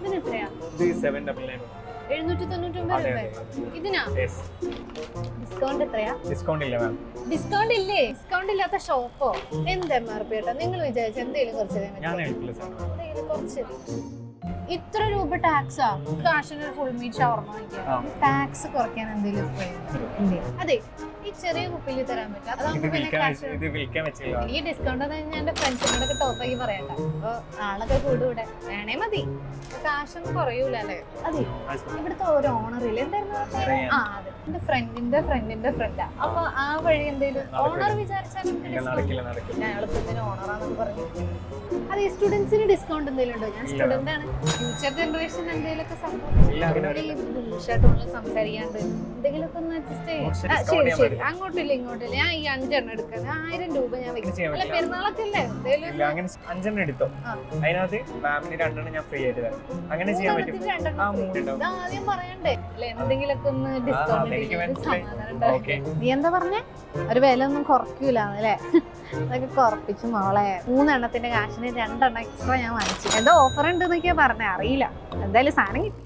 ഇതിനെത്രയാ? ഇത് 799. 799 രൂപ. ഇതിനാ ഡിസ്കൗണ്ട് എത്രയാ? ഡിസ്കൗണ്ട് ഇല്ല മാം. ഡിസ്കൗണ്ട് ഇല്ലേ? ഡിസ്കൗണ്ട് ഇല്ലാത്ത ഷോപ്പോ? എന്ത് MRP ഏട്ടാ? നിങ്ങൾ വിചാരിച്ച എന്തെങ്കിലും കുറച്ച് തരാൻ ഞാൻ പറ്റുമോ? കഴിക്കില്ല സാർ. എന്തെങ്കിലും കുറച്ച് ഇത്ര രൂപ ടാക്സാ? കാശിന് ഫുൾ മീറ്റ് ഷവർമ വാങ്ങിക്കാം. ടാക്സ് കുറയ്ക്കാൻ എന്തെങ്കിലും അതെ ഈ ചെറിയ കുപ്പിയിൽ തരാൻ പറ്റും. ഇത് അതാകുമ്പോ പിന്നെ കാശ് ഇത് വിൽക്കാൻ പറ്റില്ല. ഈ ഡിസ്കൗണ്ട് ഞാൻ എന്റെ ഫ്രണ്ട്സിനോടൊക്കെ ടോപ്പാക്കി പറയട്ടെ. അപ്പൊ ആളൊക്കെ കൂടെ വേണേ മതി. കാശൊന്നും കുറയൂല അല്ലേ? അതെ ഇവിടുത്തെ ഒരു ഓണർ ഇല്ല എന്തായിരുന്നു? ആ അതെ എന്റെ ഫ്രണ്ടിന്റെ ഫ്രണ്ടാ. അപ്പൊ ആ വഴി എന്തെങ്കിലും ഓണർ വിചാരിച്ചാൽ ഞങ്ങളിപ്പോ ഓണറാന്നൊക്കെ പറഞ്ഞു. അതെ സ്റ്റുഡൻസിന് ഡിസ്കൗണ്ട് എന്തെങ്കിലും ഉണ്ടോ? ഞാൻ സ്റ്റുഡന്റ് ആണ്. ഫ്യൂച്ചർ ജനറേഷൻ എന്തെങ്കിലുമൊക്കെ സംഭവം സംസാരിക്കാണ്ട് എന്തെങ്കിലുമൊക്കെ ഒന്ന് അഡ്ജസ്റ്റ് ചെയ്യാം. ശരി അങ്ങോട്ടില്ല ഇങ്ങോട്ടില്ല. ഞാൻ ഈ 5 എടുക്കാം. 1000 രൂപ ഞാൻ വെക്കും. അല്ല പെരുന്നാളൊക്കെ അല്ലേ എന്തെങ്കിലും 5 എടുത്തോ. അതിനകത്ത് മാമിന് 2 ഞാൻ ഫ്രീ ആയിട്ട് തരാം. അങ്ങനെ ചെയ്യാൻ പറ്റും. ആദ്യം പറയണ്ടേ അല്ലെ എന്തെങ്കിലുമൊക്കെ ഒന്ന് ഡിസ്കൗണ്ട്. നീ എന്താ പറഞ്ഞേ? ഒരു വില ഒന്നും കുറയ്ക്കൂല അല്ലേ? അതൊക്കെ കുറപ്പിച്ചു മോളെ. 3 എണ്ണത്തിന്റെ കാശിന് 2 എണ്ണം എക്സ്ട്രാ ഞാൻ വാങ്ങിച്ചു. എന്തോ ഓഫർ ഉണ്ട് എന്നൊക്കെയാ പറഞ്ഞേ. അറിയില്ല. എന്തായാലും സാധനം കിട്ടി.